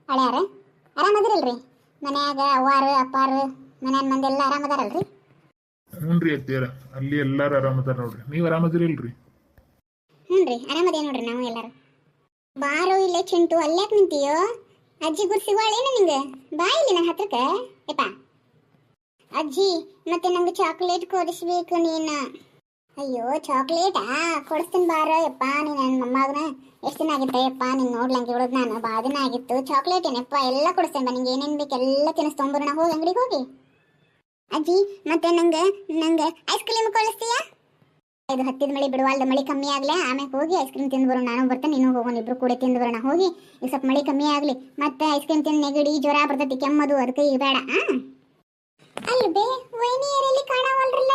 ಹಳ್ಯಾರ ಆರಾಮದಿರಲ್ರಿ? ಮನ್ಯಾಗ ಅವ್ವಾರು ಅಪ್ಪಾರು ಮನ್ಯಾನ ಮಂದಿ ಎಲ್ಲ ಆರಾಮದಾರಲ್ರಿ? ಹ್ಞೂ ರೀ ಅತ್ತಿಯರ, ಅಲ್ಲಿ ಎಲ್ಲಾರು ಆರಾಮದಾರ ನೋಡ್ರಿ. ನೀವು ಆರಾಮದಿರಿಲ್ರಿ? ಹ್ಞೂ ರೀ ಆರಾಮದೇ ನೋಡ್ರಿ ನಾವು ಎಲ್ಲಾರು. ಬಾರೋ ಇಲ್ಲೇ ಚಿಂಟು, ಅಲ್ಯಾಕ್ ನಿಂತೀಯೋ? ಅಜ್ಜಿ ಗುರ್ಸಿಗಳೇನು ನಿಂಗೆ? ಬಾ ಇಲ್ಲಿ ನನ್ನ ಹತ್ರಕ್ಕೆ. ಯಪ್ಪ ಅಜ್ಜಿ, ಮತ್ತೆ ನಂಗೆ ಚಾಕ್ಲೇಟ್ ಕೊಡಿಸ್ಬೇಕು ನೀನು. ಅಯ್ಯೋ ಚಾಕ್ಲೇಟಾ? ಕೊಡಿಸ್ತೀನಿ ಬಾರೋ ಯಪ್ಪ. ನೀನು ನನ್ನ ಮೊಮ್ಮಗನ ಎಷ್ಟು ದಿನ ಆಗಿತ್ತೆ ಯಪ್ಪ ನೀನು ನೋಡ್ಲಂಗೆ ಇಡೋದು. ನಾನು ಭಾಳ ದಿನ ಆಗಿತ್ತು. ಚಾಕ್ಲೇಟ್ ಏನಪ್ಪ ಎಲ್ಲ ಕೊಡಿಸ್ತೇನೆ ಬಾ. ನಿಂಗೆ ಏನೇನು ಬೇಕು ಎಲ್ಲ ತಿನ್ನಿಸ್ತೊಂಬರೋಣ. ಹೋಗಿ ಅಂಗಡಿಗೆ ಹೋಗಿ. ಅಜ್ಜಿ ಮತ್ತೆ ನಂಗೆ ಐಸ್ ಕ್ರೀಮ್ ಕಳಿಸ್ತೀಯಾ? ಇದು ಹತ್ತಿದ ಮಳೆ ಬಿಡುವಲ್ದ, ಮಳೆ ಕಮ್ಮಿ ಆಗ್ಲೇ ಆಮೇಲೆ ಹೋಗಿ ಐಸ್ ಕ್ರೀಮ್ ತಿಂದು ಬರೋಣ. ನಾನು ಬರ್ತೇನೆ, ನೀನು ಹೋಗೋಣ, ಇಬ್ರು ಕೂಡ ತಿಂದು ಬರೋಣ. ಹೋಗಿ ಈಗ ಸ್ವಲ್ಪ ಮಳೆ ಕಮ್ಮಿ ಆಗ್ಲಿ, ಮತ್ತೆ ಐಸ್ ಕ್ರೀಮ್ ತಿಂದು ನೆಗಡಿ ಜ್ವರ ಬರ್ತೈತಿ, ಕೆಮ್ಮದು, ಅದಕ್ಕೆ ಈಗ ಬೇಡ. ಅಲ್ಲಿ ಬೇ ವೈನಿಯರಲ್ಲಿ ಕಾಣವಲ್ರಲ್ಲ.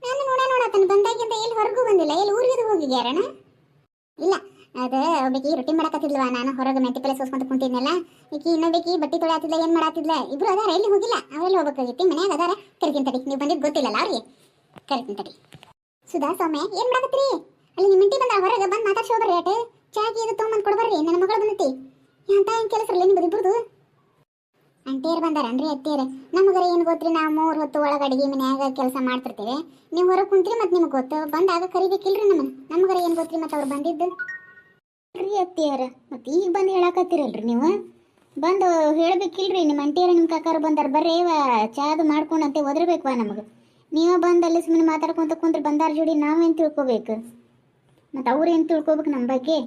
ನಾನು ನೋಡತನ ಬಂದಾಗಿಂದ ಎಲ್ಲಿ ಹೊರಗೂ ಬಂದಿಲ್ಲ. ಎಲ್ಲಿ ಊರಿಗೆ ಹೋಗಿದ್ಯಾರಣ? ಇಲ್ಲ, ಅದು ಒಬ್ಬಕಿ ರೊಟ್ಟಿ ಮಾಡಕತ್ತಿದ್ಲವ. ನಾನು ಹೊರಗೆ ಮೆಂತಿ ಪಲ್ಲೆ ಸೋಸ್ಕೊಂತ ಕುಂತಿದ್ನಲ್ಲ. ಈಕಿ ಇನ್ನೊಬ್ಬಕಿ ಬಟ್ಟೆ ತೊಳೆಯತ್ತಿದ್ಲ, ಏನು ಮಾಡತ್ತಿದ್ಲ. ಇಬ್ರು ಅದಾರ, ಎಲ್ಲಿ ಹೋಗಿಲ್ಲ. ಅವರೆಲ್ಲಿ ಹೋಗ್ಬೇಕಾಗಿತ್ತು, ಮನ್ಯಾಗ ಅದಾರ. ಕರಿತೀನಿ ತಡಿ, ನೀವು ಬಂದಿದ್ದು ಗೊತ್ತಿಲ್ಲಲ್ಲ ಅವ್ರಿಗೆ. ಕರಿತೀನಿ ತಡಿ. ಸುಧಾ ಸೌಮ್ಯ ಏನು ಮಾಡಕತ್ತೀರಿ? ಅಲ್ಲಿ ನಿಮ್ಮ ಇಂಟಿ ಬಂದ ಹೊರಗೆ ಬಂದು ಮಾತಾಡ್ಸೋಬರ್ರಿ. ಅಟ್ ಚಾಕಿ ಇದು ತೊಗೊಂಬಂದು ಕೊಡ್ಬರ್ರಿ. ನನ್ನ ಮಗಳು ಬಂದೈತಿ. ಎಂತ ಏನು ಕೆಲಸ ಇರಲ್ಲ ನಿಮ್ಮದು ಇಬ್ಬರದು? ಅಂಟಿಯರು ಬಂದಾರನ್ರಿ? ಅತ್ತಿಯರ ನಮಗರ ಏನು ಗೊತ್ತ್ರಿ? ನಾವು 3 ಹೊತ್ತು ಒಳಗೆ ಅಡಿಗೆ ಮನ್ಯಾಗ ಕೆಲಸ ಮಾಡ್ತಿರ್ತೀವಿ. ನೀವು ಹೊರಗೆ ಕುಂತ್ರಿ, ಮತ್ತೆ ನಿಮ್ಗೆ ಗೊತ್ತು. ಬಂದಾಗ ಕರಿಬೇಕಿಲ್ರಿ ನಮಗರ ಏನು ಗೊತ್ತ್ರಿ? ಮತ್ತೆ ಅವ್ರು ಬಂದಿದ್ದು ರೀ ಅತ್ತಿಯರ. ಮತ್ತೆ ಈಗ ಬಂದು ಹೇಳಕತ್ತೀರಲ್ರಿ ನೀವು? ಬಂದು ಹೇಳಬೇಕಿಲ್ರಿ? ನಿಮ್ಮ ಅಂಟಿಯರ ನಿಮ್ಮ ಕಾಕಾರು ಬಂದಾರ, ಬರ್ರಿ ಚಾದು ಮಾಡ್ಕೊಂಡಂತೆ ಒದರ್ಬೇಕು ನಮಗೆ. ನೀವೇ ಬಂದು ಅಲ್ಲಿ ಸುಮ್ಮನೆ ಮಾತಾಡ್ಕೊಂತ ಕುಂತ್ರೆ ಬಂದಾರ ಜೋಡಿ ನಾವೇನು ತಿಳ್ಕೊಬೇಕು? ಮತ್ತು ಅವ್ರು ಏನು ತಿಳ್ಕೊಬೇಕು ನಮ್ಮ ಬಗ್ಗೆ?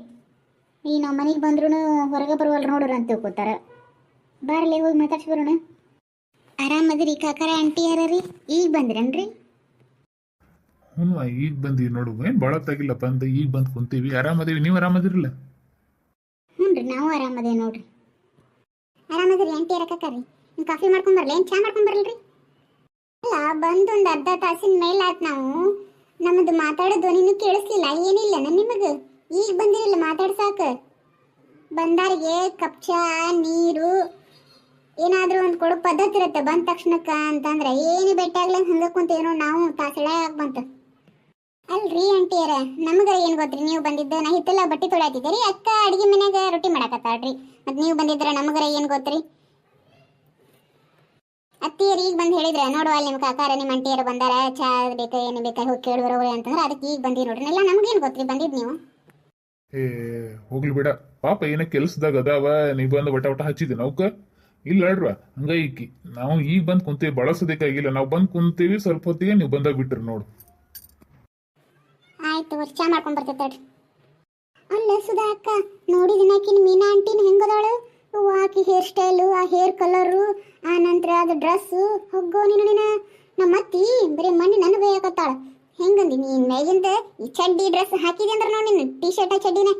ಈಗ ನಾವು ಮನೆಗೆ ಬಂದ್ರೂ ಹೊರಗೆ ಬರುವಲ್ರಿ ನೋಡ್ರಿ ಅಂತ ತಿಳ್ಕೊತಾರೆ. ಬಾರಲ್ಲೇ ಹೋಗಿ ಮಾತಾಡ್ಸಿ ಬರೋಣ. ಆರಾಮದಿರಿ ಕಾಕಾರ ಆಂಟಿ ಯಾರೀ? ಈಗ ಬಂದ್ರನ್ರಿ? ಹ್ಞೂ ಈಗ ಬಂದೀವಿ ನೋಡು. ಏನು ಭಾಳ ತಾಗಿಲ್ಲ ಬಂದು ಈಗ ಬಂದು ಕುಂತೀವಿ. ಆರಾಮದೀವಿ, ನೀವು ಆರಾಮದಿರಲ್ಲ? ಹ್ಞೂ ರೀ ನಾವು ಆರಾಮದೇ ನೋಡ್ರಿ. ಆರಾಮದಿರಿ ಆಂಟಿ ಯಾರ ಕಾಕಾರಿ? ನೀವು ಕಾಫಿ ಮಾಡ್ಕೊಂಬರ್ಲಿ, ಏನು ಚಾ ಮಾಡ್ಕೊಂಬರ್ಲ್ರಿ? ಅಲ್ಲ, ಬಂದೊಂದು ಅರ್ಧ ತಾಸಿನ ಮೇಲೆ ಆಯ್ತು. ನಾವು ನಮ್ಮದು ಮಾತಾಡೋದು ನೀನು ಕೇಳಿಸ್ಲಿಲ್ಲ ಏನಿಲ್ಲ ನಿಮಗೆ? ಈಗ ಬಂದಿರಲ್ಲ ಮಾತಾಡ್ಸಾಕ. ಬಂದಾರಿಗೆ ಕಪ್ ಚಾ ನೀರು ಏನಾದರೂ ಒಂದು ಕೊಡೋ ಪದ್ಧತಿ ಇರುತ್ತೆ ಬಂದ ತಕ್ಷಣಕ್ಕ ಅಂತಂದ್ರೆ. ಏನು ಭೇಟಿಯಾಗ್ಲಂಗೆ ಹಂಗೆ ಕುಂತೇನೋ ನಾವು. ತಾಸೆಳ ಬಂತು ಅಲ್ರಿ ಆಂಟಿಯರ. ನಮಗ ಏನು ಗೊತ್ತ್ರಿ ನೀವು ಬಂದಿದ್ದ? ನಾ ಹಿತ್ತಲ್ಲ ಬಟ್ಟೆ ತೊಳೆಯತ್ತಿದ್ದೀರಿ, ಅಕ್ಕ ಅಡಿಗೆ ಮನ್ಯಾಗ ರೊಟ್ಟಿ ಮಾಡಕತ್ತಾಳ್ರಿ. ಮತ್ತು ನೀವು ಬಂದಿದ್ರ ನಮಗರ ಏನು ಗೊತ್ತ್ರಿ? ಅತ್ತಿಯರು ಈಗ ಬಂದು ಹೇಳಿದ್ರೆ ನೋಡುವ ಅಲ್ಲಿ ನಿಮ್ಮ ಕಾಕಾರ ನಿಮ್ಮ ಅಂಟಿಯರು ಬಂದಾರ, ಚಾ ಬೇಕಾ ಏನು ಬೇಕಾ ಹೋಗಿ ಕೇಳಿಬರೋವ್ರಿ ಅಂತಂದ್ರೆ ಅದಕ್ಕೆ ಈಗ ಬಂದಿ ನೋಡ್ರಿ. ಎಲ್ಲ ನಮಗೇನು ಗೊತ್ತ್ರಿ ಬಂದಿದ್ದು ನೀವು? ಏ ಹೋಗ್ಲಿ ಬಿಡ ಪಾಪ, ಏನ ಕೆಲ್ಸದಾಗ ಅದಾವ. ನೀವು ಬಂದು ವಟ ಹಚ್ಚಿದೆ ನಾವ್ಕ ಇಲ್ಲ ಹೇಳ್ರ. ಹಂಗ ಈಕಿ ನಾವು ಈಗ ಬಂದು ಕುಂತೇವಿ, ಬಳಸೋದಕ್ಕಾಗಿಲ್ಲ. ನಾವು ಬಂದು ಕುಂತೇವಿ, ಸ್ವಲ್ಪ ಹೊತ್ತಿಗೆ ನೀವು ಬಂದಾಗ ಬಿಟ್ರಿ ನೋಡು. ಆಯ್ತು ಚಾ ಮಾಡ್ಕೊಂಡ್ ಬರ್ತೈತೆ. ಅಲ್ಲ ಸುಧಾ ಅಕ್ಕ, ನೋಡಿದಿನ ಆಕಿನ ಮೀನಾ ಆಂಟಿನ ಹೆಂಗದಾಳು? ಆಕಿ ಹೇರ್ ಸ್ಟೈಲು, ಆ ಹೇರ್ ಕಲರು, ಆ ನಂತರ ಅದು ಡ್ರೆಸ್ಸು, ಹೋಗೋ ನೀನು ನಮ್ಮ ಅತ್ತಿ ಬರೀ ಮಣ್ಣಿ ನನ್ನ ಬೇಯಕತ್ತಾಳ. ಹೆಂಗಂದಿ ನೀನ್ ಮೇಗಿಂದ ಈ ಚಡ್ಡಿ ಡ್ರೆಸ್ ಹಾಕಿದೆ ಅಂದ್ರೆ ನೋಡಿ, ನೀನು ಟೀ ಶರ್ಟ್ ಚಡ್ಡಿನ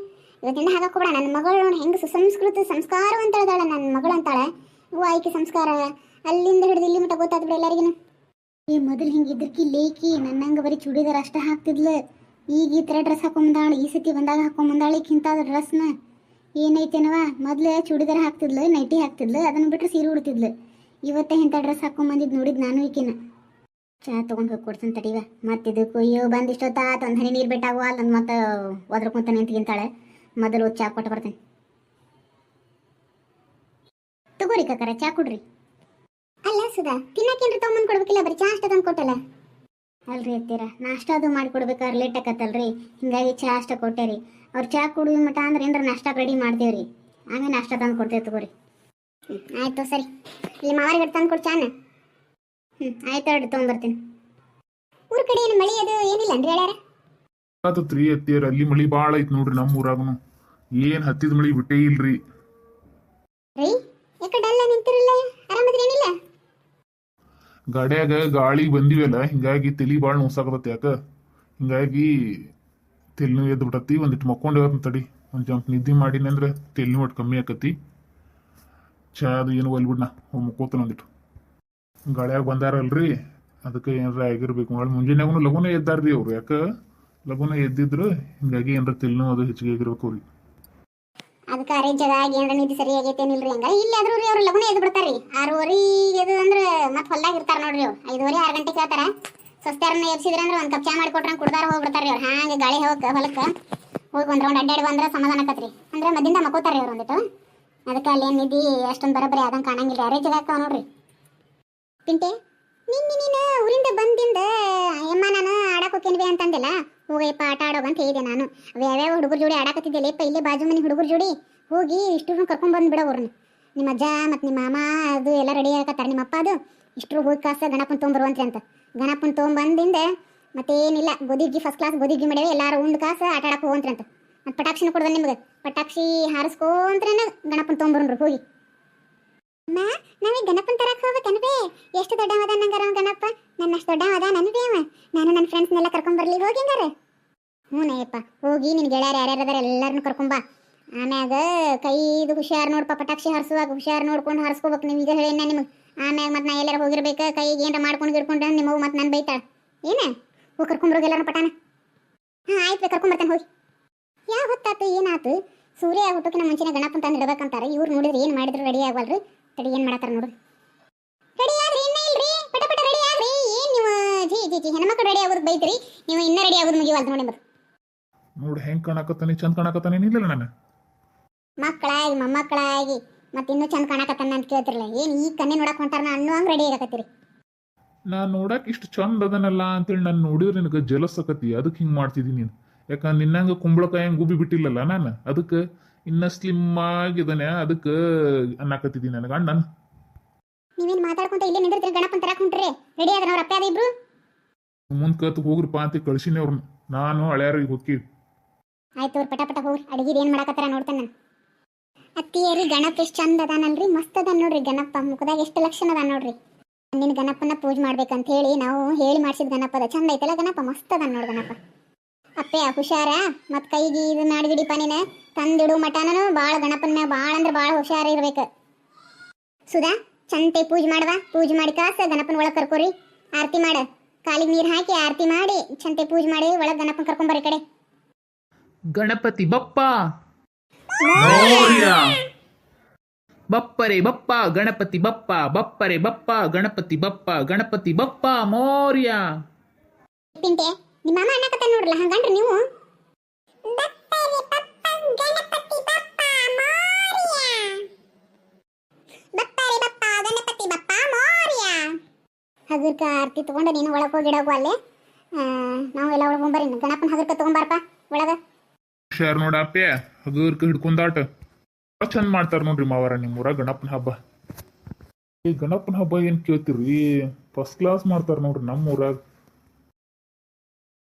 ಇವತ್ತಿಂದ ಹಾಕೋಬೇಡ. ನನ್ನ ಮಗಳು ನೋಡಿ ಹೆಂಗೆ ಸುಸಂಸ್ಕೃತ ಸಂಸ್ಕಾರ ಅಂತೇಳ್ದಾಳ ನನ್ನ ಮಗಳು ಅಂತಾಳೆ. ಆಯ್ಕೆ ಸಂಸ್ಕಾರ ಅಲ್ಲಿಂದ ಹಿಡಿದು ಇಲ್ಲಿ ಮಟ್ಟ ಗೊತ್ತಾದ್ ಬಿಡ ಎಲ್ಲರಿಗೂ. ಈ ಮೊದಲು ಹಿಂಗಿದ್ರಕಿ ಲೇಕಿ ನನ್ನಂಗೆ ಬರೀ ಚೂಡಿದಾರ ಅಷ್ಟ ಹಾಕ್ತಿದ್ಲು. ಈಗ ಈ ಥರ ಡ್ರೆಸ್ ಹಾಕೊಂಬಂದಾಳು. ಈ ಸತಿ ಬಂದಾಗ ಹಾಕೊಂಬಂದಾಳು ಇಂಥದ್ದು ಡ್ರೆಸ್ನ. ಏನೈತೇನವ? ಮೊದಲೇ ಚೂಡಿದಾರ ಹಾಕ್ತಿದ್ಲು, ನೈಟಿ ಹಾಕ್ತಿದ್ಲು, ಅದನ್ನು ಬಿಟ್ಟರೆ ಸೀರೆ ಉಡ್ತಿದ್ಲು. ಇವತ್ತೇ ಇಂಥ ಡ್ರೆಸ್ ಹಾಕೊಂಬಂದಿದ್ದು ನೋಡಿದ್ದು ನಾನು ಈಕಿನ. ಚಾ ತೊಗೊಂಡು ಹೋಗಿ ಕೊಡ್ತೀನಿ ತಡೀವ. ಮತ್ತಿದಕ್ಕೂ ಅಯ್ಯೋ ಬಂದಿಷ್ಟೊತ್ತಾತ ಒಂದು ಹನಿ ನೀರು ಬಿಟ್ಟಾಗುವ ನನ್ನ ಮತ್ತೆ ಒದ್ರಕೊಂತ ನಿಂತ್ಗಿಂತಾಳೆ. ಮೊದಲು ಚಾ ಕೊಟ್ಟು ಬರ್ತೀನಿ. ತಗೋರಿ ಕಾಕಾರ ಚಾ ಕೊಡ್ರಿ. ಅಲ್ಲ ಸುಧಾ, ತಿನ್ನಕ್ಕೇನ್ರಿ ತೊಗೊಂಬಂದು ಕೊಡ್ಬೇಕಿಲ್ಲ, ಬರೀ ಚಾ ಅಷ್ಟ ತಂದು ಕೊಟ್ಟಲ್ಲ. ಅಲ್ರಿ ಅತ್ತೀರ, ನಾಷ್ಟ ಅದು ಮಾಡಿ ಕೊಡ್ಬೇಕಾದ್ರೆ ಲೇಟ್ ಆಕತ್ತಲ್ರಿ, ಹಿಂಗಾಗಿ ಚಾ ಅಷ್ಟ ಕೊಟ್ಟೇರಿ. ಅವ್ರು ಚಾ ಕುಡಿಯೋ ಮಟ ಅಂದ್ರೆ ಏನಾರ ನಾಷ್ಟ ರೆಡಿ ಮಾಡ್ತೇವ್ರಿ, ಆಮೇಲೆ ನಾಷ್ಟ ತಂದು ಕೊಡ್ತೇವೆ ತಗೋರಿ. ಆಯ್ತು ಸರಿ. ಇಲ್ಲಿ ಮಾವಾರಿಗೆ ತಂದು ಕೊಡು ಚಾನ. ಆಯ್ತು ಹೇಳ್ರಿ ತೊಗೊಂಬರ್ತೀನಿ. ಊರ ಕಡೆ ಏನು ಮಳಿ ಅದು ಏನಿಲ್ಲ ಅನ್ರಿ ಹೇಳ್ಯಾರ? ಆತತ್ರಿ ಅತ್ತಿಯರ, ಅಲ್ಲಿ ಮಳಿ ಭಾಳ ಐತ್ ನೋಡ್ರಿ. ನಮ್ಮ ಊರಾಗನು ಏನ್ ಹತ್ತಿದ ಮಳಿ ಬಿಟ್ಟೇ ಇಲ್ರಿ. ರೀ ಯಾಕಡೆಲ್ಲ ನಿಂತಿರಲ್ಲ? ಆರಾಮದ್ರಿ ಏನಿಲ್ಲ? ಗಾಡ್ಯಾಗ ಗಾಳಿ ಬಂದಿವಲ್ಲ, ಹಿಂಗಾಗಿ ತಲಿ ಭಾಳ ನೋಸಾಕತತಿ. ಯಾಕ ಹಿಂಗಾಗಿ ತೆಲಿನೂ ಎದ್ದು ಬಿಟ್ಟತಿ. ಒಂದಿಟ್ಟು ಮಕ್ಕೊಂಡೇವ್ರ ತಡಿ, ಒಂದು ಜಂಪ್ ನಿದ್ದೆ ಮಾಡಿನಿ ಅಂದ್ರೆ ತೆಲಿನೂ ಒಟ್ಟು ಕಮ್ಮಿ ಆಕತಿ. ಚಾ ಅದು ಏನು ಒಲ್ಬಿಡ್ನ ಮುಕ್ಕೋತಾನ ಒಂದಿಟ್ಟು. ಗಾಳ್ಯಾಗ ಬಂದಾರಲ್ರಿ, ಅದಕ್ಕೆ ಏನಾರ ಆಗಿರ್ಬೇಕು. ಮುಂಜಾನೆಗೂ ಲಗುನೇ ಎದ್ದಾರ್ರಿ ಅವ್ರು. ಯಾಕ ಲಗುನ ಎದ್ದಿದ್ರು, ಹಿಂಗಾಗಿ ಏನಾರ ತೆಲಿನೂ ಅದು ಹೆಚ್ಚಿಗೆ ಆಗಿರ್ಬೇಕು ಅವ್ರಿಗೆ. ಅದಕ್ಕೆ ಅರೇಂಜ್ ಅದ ಏನಾರ ನಿಧಿ ಸರಿ ಆಗೈತೇನಿಲ್ರಿ? ಹಂಗ ಇಲ್ಲಾದ್ರೂ ರೀ ಅವ್ರು ಲಗುನ ಎದ್ದು ಬಿಡ್ತಾರ್ರಿ. 6:30 ಎದು ಅಂದ್ರೆ ಮತ್ತೆ ಹೊಲ್ದಾಗ ಇರ್ತಾರ ನೋಡ್ರಿ. ಅವ್ರು 5:30 6 ಗಂಟೆಗೆ ಹೇಳ್ತಾರ. ಸ್ವಸ್ಥರನ್ನ ಎಬ್ಸಿದ್ರ ಅಂದ್ರೆ ಒಂದು ಕಪ್ ಚಾ ಮಾಡಿ ಕೊಟ್ರಂಗೆ ಕುಡ್ದಾರ ಹೋಗ್ಬಿಡ್ತಾರ್ರಿ ಅವ್ರು. ಹಾಗೆ ಗಾಳಿ ಹೊಲಕ್ಕೆ ಹೋಗಿ ಒಂದು ರೌಂಡ್ ಅಡ್ಡಾಡಿ ಬಂದ್ರೆ ಸಮಾಧಾನ ಆಕತ್ರಿ. ಅಂದ್ರೆ ಮದ್ದಿಂದ ಮಕ್ಕೋತಾರ್ರಿ ಅವ್ರು ಒಂದಿಟ್ಟು. ಅದಕ್ಕೆ ಅಲ್ಲಿ ಏನು ನಿಧಿ ಅಷ್ಟೊಂದು ಬರೋಬ್ಬರಿ ಆದಂಗೆ ಕಾಣಂಗಿಲ್ಲ ಯಾರೇ ಜಾಗ ಆಗ್ತಾವ ನೋಡ್ರಿ. ಪಿಂಟೆ ನಿನ್ನೆ ನೀನು ಊರಿಂದ ಬಂದಿಂದ ಅಮ್ಮ ನಾನು ಆಡಕ್ಕೆ ಹೋಗ್ತೇನೆ ಅಂತಂದಿಲ್ಲ, ಹೋಗಯ್ಯಪ್ಪ ಆಟ ಆಡೋಗ ಅಂತ ಹೇಳಿದೆ ನಾನು. ಅವು ಯಾವ್ಯಾವ ಹುಡುಗರ ಜೋಡಿ ಆಡಕತ್ತಿದ್ದೆಲ್ಲಪ್ಪ, ಇಲ್ಲೇ ಬಾಜು ಮನೆ ಹುಡುಗರ ಜೋಡಿ ಹೋಗಿ ಇಷ್ಟು ಕರ್ಕೊಂಡ್ಬಂದು ಬಿಡೋವ್ರನ್ನ. ನಿಮ್ಮ ಅಜ್ಜ ಮತ್ತು ನಿಮ್ಮ ಮಾಮ ಅದು ಎಲ್ಲ ರೆಡಿ ಆಗತ್ತಾರೆ, ನಿಮ್ಮ ಅಪ್ಪ ಅದು ಇಷ್ಟರು ಹೋಗಿ ಕಾಸ ಗಣಪನ ತೊಗೊಂಬರುವಂತ್ರಿ ಅಂತ. ಗಣಪನ ತೊಗೊಂಬಂದಿಂದ ಮತ್ತೇನಿಲ್ಲ, ಗೋಧಿಗ್ಗಿ ಫಸ್ಟ್ ಕ್ಲಾಸ್ ಗೋಧಿಗ್ಗಿ ಮಾಡೇವೆ, ಎಲ್ಲರೂ ಉಂಡು ಕಾಸ ಆಟ ಆಡಕ್ಕೆ ಹೋಗಂತ್ರಿ ಅಂತ. ಮತ್ತು ಪಟಾಕ್ಷಿನ ಕೊಡ್ದೆ ನಿಮ್ಗೆ, ಪಟಾಕ್ಷಿ ಹಾರಿಸ್ಕೊಂತ್ರೇನ ಗಣಪನ ತೊಗೊಂಬರ್ರಿ ಹೋಗಿ. ಅಮ್ಮ ನಾವೀಗ ಗಣಪನ ತರಕ್ಕೆ ಹೋಗ್ಬೇಕನ್ಬೇ, ಎಷ್ಟು ದೊಡ್ಡವದ ನಂಗಾರ ಗಣಪ, ನನ್ನ ಅಷ್ಟು ದೊಡ್ಡವದ ನನ್ಬೇ ಅವ, ನಾನು ನನ್ನ ಫ್ರೆಂಡ್ಸ್ನೆಲ್ಲ ಕರ್ಕೊಂಬರ್ಲಿ ಹೋಗಿ ಹಂಗಾರ. ಹ್ಞೂ ನಯ್ಯಪ್ಪ ಹೋಗಿ ನಿನ್ನ ಗೆಳೆಯರು ಯಾರ್ಯಾರು ಅದಾರ ಎಲ್ಲರನ್ನೂ ಕರ್ಕೊಂಬ. ಆಮ್ಯಾಗ ಕೈದು ಹುಷಾರು ನೋಡ್ಪ, ಪಟಾಕ್ಷಿ ಹಾರಿಸುವಾಗ ಹುಷಾರು ನೋಡ್ಕೊಂಡು ಹಾರಿಸ್ಕೋಬೇಕು. ನೀವು ಈಗ ಹೇಳಿ ನಿಮ್ಗೆ ಆಮ್ಯಾಗ ಮತ್ತೆ ನಾ ಎಲ್ಲಾರು ಹೋಗಿರ್ಬೇಕು, ಕೈಗೆ ಏನಾರ ಮಾಡ್ಕೊಂಡು ಗಿಡ್ಕೊಂಡು ನಿಮ್ಮವು ಮತ್ತೆ ನಾನು ಬೈತಾಳೆ ಏನ. ಹೋಗಿ ಕರ್ಕೊಂಬರೋಗಿ ಎಲ್ಲರೂ ಪಟಾನ. ಹಾಂ ಆಯ್ತು ಕರ್ಕೊಂಬರ್ತೇನೆ ಹೋಗಿ. ಯಾವ ಹೊತ್ತಾತು ಏನಾಯ್ತು, ಸೂರ್ಯ ಹುಟ್ಟೋಕಿನ ಮುಂಚೆನೇ ಗಣಪನ ತಂದು ಇಡಬೇಕಂತಾರೆ. ಇವ್ರು ನೋಡಿದ್ರೆ ಏನು ಮಾಡಿದ್ರು ರೆಡಿ ಆಗವಲ್ರಿ. ತಡಿ ಏನು ಮಾಡತ್ತಾರ ನೋಡ್ರಿ. ರೆಡಿ ಆದ್ರಿ ಇನ್ನೂ ಇಲ್ರಿ, ಪಟ ಪಟ ರೆಡಿ ಆಗ್ರಿ. ಏನು ನೀವು ಜಿ ಹೆಣ್ಮಕ್ಳು ರೆಡಿ ಆಗೋದು ಬೈತ್ರಿ, ನೀವು ಇನ್ನೂ ರೆಡಿ ಆಗೋದು ಮುಗಿವಲ್ದು ನೋಡಿ. ನೋಡಿ ಹೆಂಗೆ ಕಾಣಕತ್ತಾನೆ, ಚಂದ ಕಾಣಕತ್ತಾನೆ ನಿಲ್ಲ ನಾನು. ಮಕ್ಕಳಾಗಿ ಮೊಮ್ಮಕ್ಕಳಾಗಿ ಮತ್ತೆ ಇನ್ನೂ ಚಂದ ಕಾಣಕತ್ತಾನ ಅಂತ ಕೇಳ್ತಿರಲ್ಲ, ಏನು ಈ ಕಣ್ಣೆ ನೋಡಕ್ ಹೊಂಟಾರ ಅನ್ನೋ ಹಂಗೆ ರೆಡಿ ಆಗಕತ್ತೀರಿ. ನಾನು ನೋಡಕ್ಕೆ ಇಷ್ಟು ಚಂದ ಅದನಲ್ಲ ಅಂತೇಳಿ ನಾನು ನೋಡಿದ್ರೆ ನಿನಗೆ ಜಲಸ್ ಆಕತಿ, ಅದಕ್ಕೆ ಹಿಂಗೆ ಮಾಡ್ತಿದ್ದೀನಿ ನೀನು. ಯಾಕಂದ್ರೆ ನಿನ್ನಂಗೆ ಕುಂಬಳಕಾಯಿ ಹಂಗೆ ಗುಬ್ಬಿ ಬಿಟ್ಟಿಲ್ಲಲ್ಲ ನಾನು, ಅದಕ್ಕೆ ಇನ್ನೂ ಸ್ಲಿಮ್ ಆಗಿದ್ದಾನೆ, ಅದಕ್ಕೆ ಅನ್ನಕತ್ತಿದ್ದೀನಿ ನನಗೆ ಅಣ್ಣನ. ನೀವೇನು ಮಾತಾಡ್ಕೊಂತ ಇಲ್ಲೇ ನಿಂದಿರ್ತೀರಿ, ಗಣಪನ ತರಕ್ ಹೊಂಟ್ರಿ ರೆಡಿ ಆದ್ರೆ ಅವ್ರ ಅಪ್ಪ ಅದ ಇಬ್ರು ಮುಂದೆ ಕತ್ ಹೋಗ್ರಿಪ್ಪ ಅಂತ ಕಳ್ಸಿನಿ ಅವ್ರನ್ನ, ನಾನು ಹಳೆಯಾರಿಗೆ ಹೋಗಿ. ಆಯ್ತು ಅವ್ರು ಪಟ ಪಟ ಹೋಗ್ರಿ, ಅಡಿಗೆ ಏನು ಮಾಡಕತ್ತಾರ ನೋಡ್ತಾನೆ ನಾನು. ಅತ್ತಿಯರಿ ಗಣಪ ಎಷ್ಟು ಚಂದ ಅದಾನಲ್ರಿ, ಮಸ್ತ್ ಅದ ನೋಡ್ರಿ ಗಣಪ, ಮುಖದಾಗ ಎಷ್ಟು ಲಕ್ಷಣ ಅದ ನೋಡ್ರಿ. ನಿನ್ನ ಗಣಪನ ಪೂಜೆ ಮಾಡ್ಬೇಕಂತ ಹೇಳಿ ನಾವು ಹೇಳಿ ಮಾಡಿಸಿದ ಗಣಪ ಅದ, ಚಂದ ಐತಲ್ಲ ಗಣಪ, ಮಸ್ತ್ ಅದ ನೋಡಿ ಗಣಪ. ಅಪ್ಪೆ ಹುಷಾರ, ಮತ್ತು ಕೈಗೆ ಇದು ಮಾಡಿಬಿಡಿಪ್ಪ ನೀನು, ತಂದಿಡು ಮಟನೂ ಭಾಳ ಗಣಪನ ಮ್ಯಾಗ ಭಾಳ ಅಂದ್ರೆ ಭಾಳ ಹುಷಾರ ಇರ್ಬೇಕು. ಸುಧಾ ಚಂತೆ ಪೂಜೆ ಮಾಡುವ, ಪೂಜೆ ಮಾಡಿ ಕಾಸ ಗಣಪನ ಒಳಗೆ ಕರ್ಕೋರಿ, ಆರತಿ ಮಾಡ, ಕಾಲಿಗೆ ನೀರು ಹಾಕಿ ಆರತಿ ಮಾಡಿ ಚಂತೆ ಪೂಜೆ ಮಾಡಿ ಒಳಗೆ ಗಣಪನ ಕರ್ಕೊಂಬರ್ರಿ ಕಡೆ. ಗಣಪತಿ ಬಪ್ಪ ಬಪ್ಪರೆ ಬಪ್ಪ ಗಣಪತಿ ಬಪ್ಪ, ಬಪ್ಪರೆ ಬಪ್ಪ ಗಣಪತಿ ಬಪ್ಪ, ಗಣಪತಿ ಬಪ್ಪ ಮೋರ್ಯ. ಪಿಂಟೆ ನಿಮ್ಮ ಅಮ್ಮ ಅನ್ನಕತ್ತ ನೋಡ್ರಲ್ಲ ಹಂಗಂಡ್ರಿ ನೀವು. ಹಗರ್ಕ ಆರತಿ ತಗೊಂಡು ನೀನು ಒಳಗೆ ಹೋಗಿಡೋಗು ಅಲ್ಲೇ, ನಾವು ಎಲ್ಲ ಒಳಗೆ ಹೋಗ್ಬರ್ರಿ. ಗಣಪನ ಹಗರ್ಕ ತಗೊಂಬಾರಪ್ಪ ಒಳಗೆ. ಹುಷಾರು ನೋಡಪ್ಪೆ, ಹಗರ್ಕ ಹಿಡ್ಕೊಂಡಾಟ ಚಂದ ಮಾಡ್ತಾರೆ ನೋಡ್ರಿ ಮಾವಾರ ನಿಮ್ಮೂರ ಗಣಪನ ಹಬ್ಬ. ಈ ಗಣಪನ ಹಬ್ಬ ಏನು ಕೇಳ್ತೀರಿ, ಫಸ್ಟ್ ಕ್ಲಾಸ್ ಮಾಡ್ತಾರೆ ನೋಡ್ರಿ ನಮ್ಮೂರಾಗ.